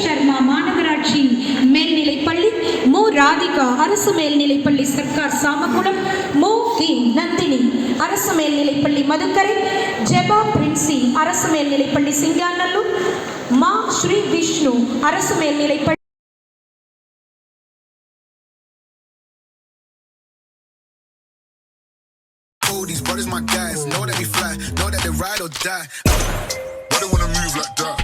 சர்மா மாநகராட்சி மேல்நிலைப்பள்ளி, மு ராதிகா அரசு மேல்நிலைப்பள்ளி சர்க்கார் சாமகுளம், மு தி நந்தினி அரசு மேல்நிலைப்பள்ளி மதுக்கரை, ஜெபா பிரின்சி அரசு மேல்நிலைப்பள்ளி சிங்காநல்லூர், மா ஸ்ரீ விஷ்ணு அரசு மேல்நிலைப்பள்ளி. These brothers my guys, know that we fly, know that they ride or die. Why they wanna move like that?